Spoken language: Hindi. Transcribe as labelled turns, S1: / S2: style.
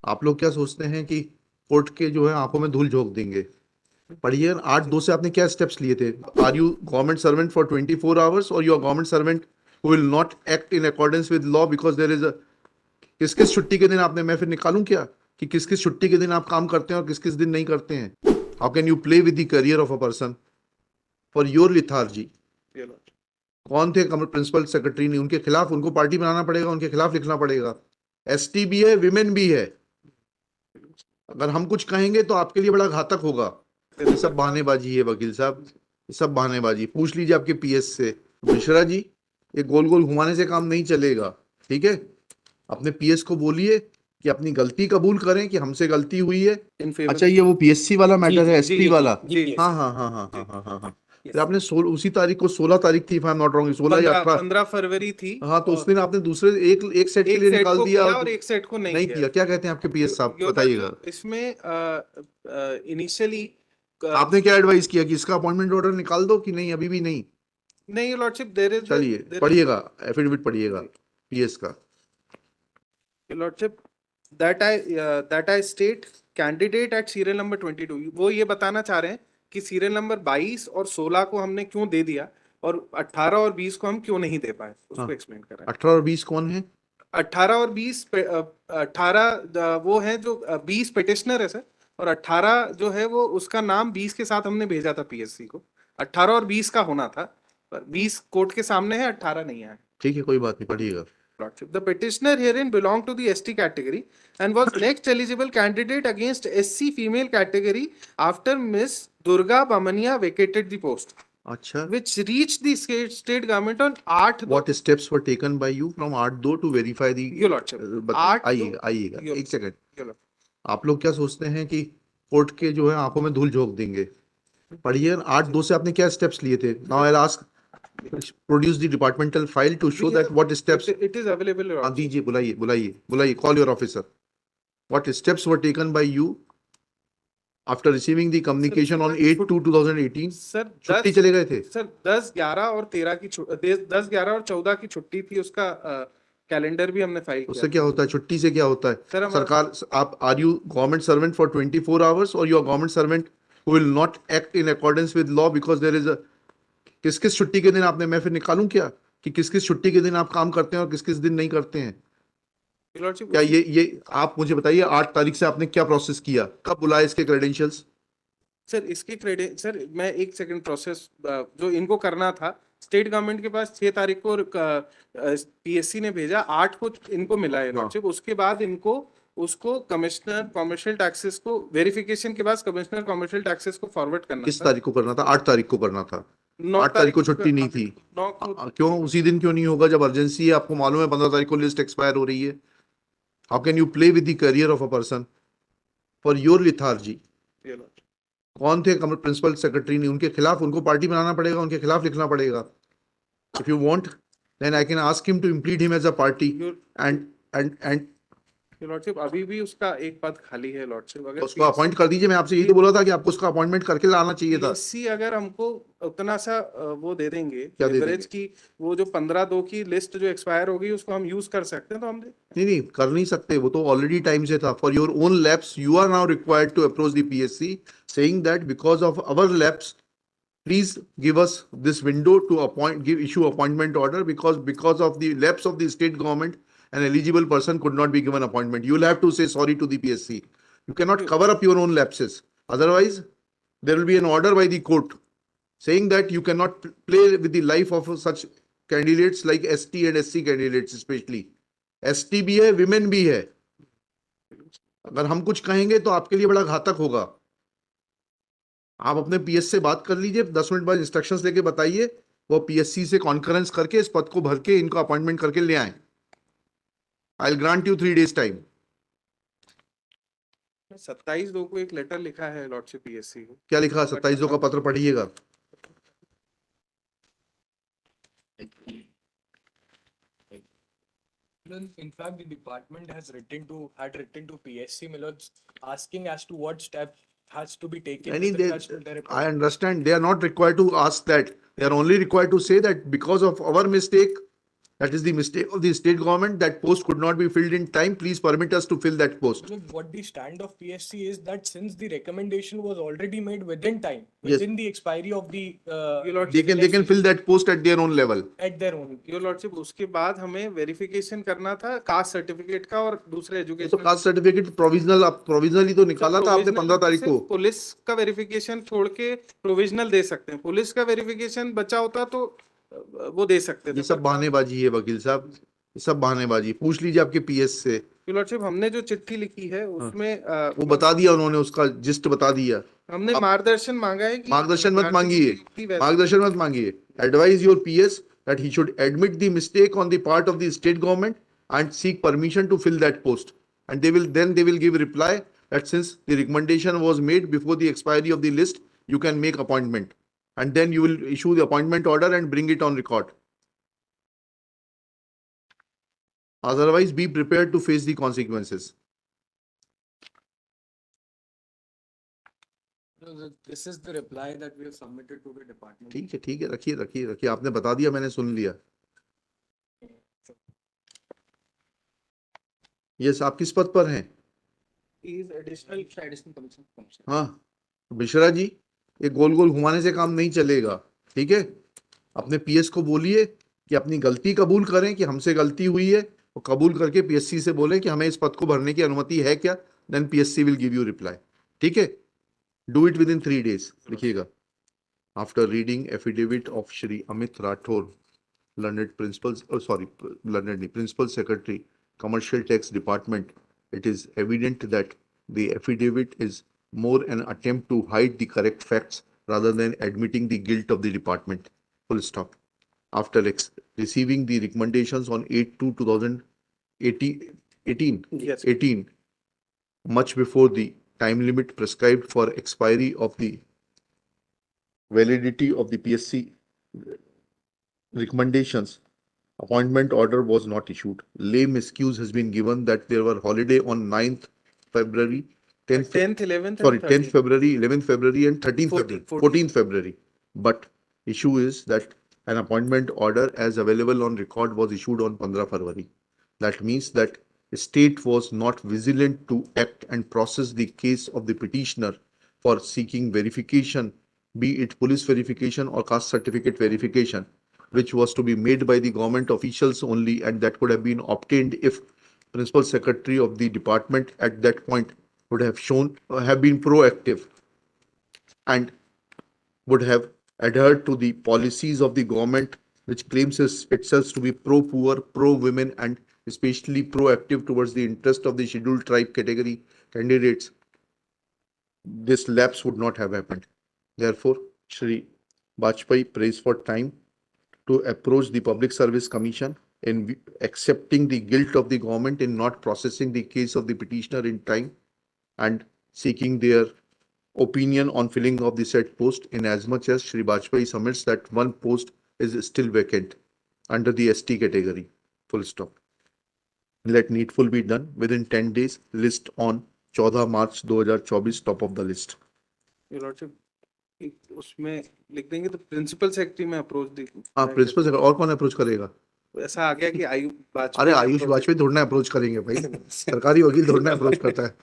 S1: आप लोग क्या सोचते हैं कि कोर्ट के जो है आंखों में धूल झोंक देंगे? पढ़िए 8/2 से आपने क्या स्टेप्स लिए थे? Are you government servant for 24 hours और you are government servant who will not act in accordance with law because there is a किस किस छुट्टी के दिन आपने, मैं फिर निकालूं क्या कि किस किस छुट्टी के दिन आप काम करते हैं और किस किस दिन नहीं करते हैं? How can you play with the career of a person for your lethargy? कौन थे प्रिंसिपल सेक्रेटरी? नहीं, उनके खिलाफ उनको पार्टी बनाना पड़ेगा, उनके खिलाफ लिखना पड़ेगा। एसटी भी है, विमेन भी है। अगर हम कुछ कहेंगे तो आपके लिए बड़ा घातक होगा। ये सब बहानेबाजी है वकील साहब, ये सब बहानेबाजी। पूछ लीजिए आपके पीएस से। मिश्रा जी, ये गोल गोल घुमाने से काम नहीं चलेगा, ठीक है? अपने पीएस को बोलिए कि अपनी गलती कबूल करें कि हमसे गलती हुई है। अच्छा, ये वो पीएससी वाला मैटर है, एसटी वाला? हाँ हाँ हाँ हाँ हाँ हाँ हाँ हाँ। फिर आपने उसी तारीख को, 16 तारीख थी, if I am not wrong, 16 या 18?
S2: 15 फरवरी थी।
S1: हाँ, तो उस दिन आपने दूसरे एक सेट के लिए
S2: सेट
S1: निकाल
S2: को
S1: दिया
S2: किया और एक सेट को नहीं
S1: किया। क्या कहते हैं आपके पीएस साहब,
S2: योर
S1: बताइएगा।
S2: इसमें इनिशियली
S1: आपने क्या एडवाइस किया कि इसका अपॉइंटमेंट ऑर्डर निकाल दो कि नहीं? अभी भी नहीं?
S2: नहीं लॉर्डशिप, देयर इज,
S1: चलिए पढ़िएगा, एफिडेविट पढ़िएगा पीएस का।
S2: Lordship, that I state candidate at serial number 22, वो ये बताना चाह रहे हैं कि सीरियल नंबर 22 और 16 को हमने क्यों दे दिया और 18 और 20 को हम क्यों नहीं दे पाए, उसको एक्सप्लेन कर रहे हैं।
S1: 18 और 20 कौन है?
S2: 18 और 20, 18 वो है जो 20 पिटिशनर है सर, और 18 जो है वो उसका नाम 20 के साथ हमने भेजा था पीएससी को। 18 और 20 का होना था, पर 20 कोर्ट के सामने है, 18 नहीं है।
S1: ठीक है, कोई बात नहीं, पढ़िएगा।
S2: The petitioner herein belonged to the ST category and was next eligible candidate against SC female category after Miss Durga Bamania vacated the post.
S1: अच्छा,
S2: which reached the state government on 8
S1: What steps were taken by you from 8/2 to verify the?
S2: Your Lordship, 8
S1: आइएगा एक सेकंड। आप लोग क्या सोचते हैं कि कोर्ट के जो है आंखों में धूल झोंक देंगे? पढ़िए 8/2 से आपने क्या स्टेप्स लिए थे? Now I will ask, produce the departmental file to show that what steps.
S2: it is available, Your Lordship.
S1: दीजिए, बुलाइए बुलाइए बुलाइए, call your officer. What steps were taken by you after receiving the communication on 8/2/2018?
S2: Sir
S1: छुट्टी चले गए थे?
S2: सर 10, 11 और 13 की 10, 11 और 14 की छुट्टी थी, उसका कैलेंडर भी हमने फाइल किया।
S1: उससे क्या होता है? छुट्टी से क्या होता है?
S2: सर
S1: सरकार, आप are you government servant for 24 hours और you are government servant who will not act in accordance with law because there is a किस किस छुट्टी के दिन आपने, मैं फिर निकालूं क्या कि किस किस छुट्टी के दिन आप काम करते हैं और किस किस दिन नहीं करते हैं? क्या ये आप मुझे बताइए, 8 तारीख से आपने क्या प्रोसेस किया? कब बुलाया इसके क्रेडेंशियल्स?
S2: सर इसके क्रेडिट, सर मैं एक सेकंड, प्रोसेस जो इनको करना था स्टेट गवर्नमेंट के पास 6 तारीख को पीएससी ने भेजा, 8 को इनको मिला है लॉर्डशिप। उसके बाद इनको उसको कमिश्नर कमर्शियल टैक्सेस को वेरिफिकेशन के बाद कमिश्नर कमर्शियल टैक्सेस को फॉरवर्ड करना।
S1: किस तारीख को करना था? 8 तारीख को करना था। 8 तारीख को छुट्टी नहीं थी? क्यों उसी दिन क्यों नहीं होगा जब अर्जेंसी है? आपको मालूम है 15 तारीख को लिस्ट एक्सपायर हो रही है। How can you play with the career of a person for your lethargy? कौन थे प्रिंसिपल सेक्रेटरी? नहीं, उनके खिलाफ उनको पार्टी बनाना पड़ेगा, उनके खिलाफ लिखना पड़ेगा। If you want then I can ask him to implead him as a party and
S2: lordship अभी भी उसका एक पद खाली है लॉर्डशिप, अगर
S1: उसको अपॉइंट कर दीजिए। मैं आपसे यही तो बोला था कि आपको उसका अपॉइंटमेंट करके लाना चाहिए था।
S2: पीएससी अगर हमको उतना सा वो दे देंगे
S1: क्या दे
S2: एवरेज की, वो जो 15/2 की लिस्ट जो एक्सपायर हो गई उसको हम यूज कर सकते हैं, तो हम
S1: नहीं कर नहीं सकते, वो तो ऑलरेडी टाइम से था। For your own lapse you are now required to approach the PSC saying that because of our lapse please give us this window to issue appointment order because of the lapse of the state government, an eligible person could not be given appointment. You will have to say sorry to the PSC. You cannot cover up your own lapses. Otherwise, there will be an order by the court saying that you cannot play with the life of such candidates like ST and SC candidates especially. ST भी है, women भी है। अगर हम कुछ कहेंगे तो आपके लिए बड़ा घातक होगा। आप अपने पीएस से बात कर लीजिए, 10 मिनट बाद इंस्ट्रक्शंस लेके बताइए, वो पीएससी से कॉन्फ्रेंस करके इस पद को भर के इनको अपॉइंटमेंट करके ले आए। I will grant you 3 days time.
S2: 27/2 को एक लेटर लिखा है लॉर्डशिप पीएससी को।
S1: क्या लिखा? 27/2 का पत्र पढ़िएगा।
S3: In fact, the department had written to PSC Millards asking as to what step has to be taken.
S1: I understand they are not required to ask that. They are only required to say that because of our mistake, That is the mistake of the state government. That post could not be filled in time. Please permit us to fill that post.
S3: Look, what the stand of PSC is that since the recommendation was already made within time,
S1: Yes.
S3: within the expiry of the
S2: Your Lordship,
S1: They can fill that post at their own level.
S3: at their own.
S2: Your lordship, उसके बाद हमें वेरिफिकेशन करना था कास्ट सर्टिफिकेट का और दूसरे
S1: तो
S2: एजुकेशन
S1: कास्ट सर्टिफिकेट प्रोविजनली तो निकाला था आपने 15 तारीख को.
S2: पुलिस का वेरिफिकेशन छोड़ के प्रोविजनल दे सकते हैं, पुलिस का वेरिफिकेशन बचा होता तो वो दे सकते थे.
S1: ये सब बहानेबाजी है वकील साहब, ये सब बहानेबाजी. पूछ लीजिए आपके पीएस से.
S2: योर लॉर्डशिप, हमने जो चिट्ठी लिखी है उसमें
S1: वो बता दिया उन्होंने, उसका जिस्ट बता दिया.
S2: हमने मार्गदर्शन मांगा है कि
S1: मार्गदर्शन मत मांगिए, मार्गदर्शन मत मांगिए. Advise your PS that he should admit the mistake on the part of the state government and seek permission to fill that post. And they will give reply that since the recommendation was made before the expiry of the list, you can make appointment. And then you will issue the appointment order and bring it on record. Otherwise, be prepared to face the consequences.
S3: This is the reply that we have submitted to the department.
S1: ठीक है, रखिए. आपने बता दिया, मैंने सुन लिया. यस, आप किस पद पर हैं?
S2: एडिशनल
S1: हाँ, मिश्रा जी, ये गोल गोल घुमाने से काम नहीं चलेगा. ठीक है, अपने पीएस को बोलिए कि अपनी गलती कबूल करें कि हमसे गलती हुई है, और कबूल करके पीएससी से बोलें कि हमें इस पद को भरने की अनुमति है क्या. Then PSC will give you reply. ठीक है, do it within 3 days. लिखिएगा. After reading affidavit of Shri Amit Rathore, learned principal secretary, commercial tax department, it is evident that the affidavit is more an attempt to hide the correct facts rather than admitting the guilt of the department. Full stop. After receiving the recommendations on 8/2/2018, much before the time limit prescribed for expiry of the validity of the PSC recommendations, appointment order was not issued. Lame excuse has been given that there were holiday on 9th February, 10th,
S2: 10th, 11th,
S1: 10th February, 11th February and 13th February, 14th February. But issue is that an appointment order as available on record was issued on 15 February. That means that the state was not vigilant to act and process the case of the petitioner for seeking verification, be it police verification or caste certificate verification, which was to be made by the government officials only, and that could have been obtained if principal secretary of the department at that point would have been proactive and would have adhered to the policies of the government, which claims itself to be pro-poor, pro-women, and especially proactive towards the interest of the scheduled tribe category candidates. This lapse would not have happened. Therefore, Shri Bajpayee prays for time to approach the Public Service Commission in accepting the guilt of the government in not processing the case of the petitioner in time and seeking their opinion on filling of the said post, in as much as Shri Bajpayee submits that one post is still vacant under the ST category. Full stop. Let needful be done within 10 days. List on 14 March 2024, top of the list.
S2: Your Lordship, उसमें लिख देंगे तो प्रिंसिपल सेक्रेटरी में अप्रोच दी.
S1: हाँ, प्रिंसिपल सेक्रेटरी. और कौन अप्रोच करेगा?
S2: ऐसा आ गया कि आयुष बाजपेयी.
S1: अरे आयुष बाजपेयी थोड़ा अप्रोच करेंगे भाई, सरकारी वकील थोड़ा अप्रोच करता है.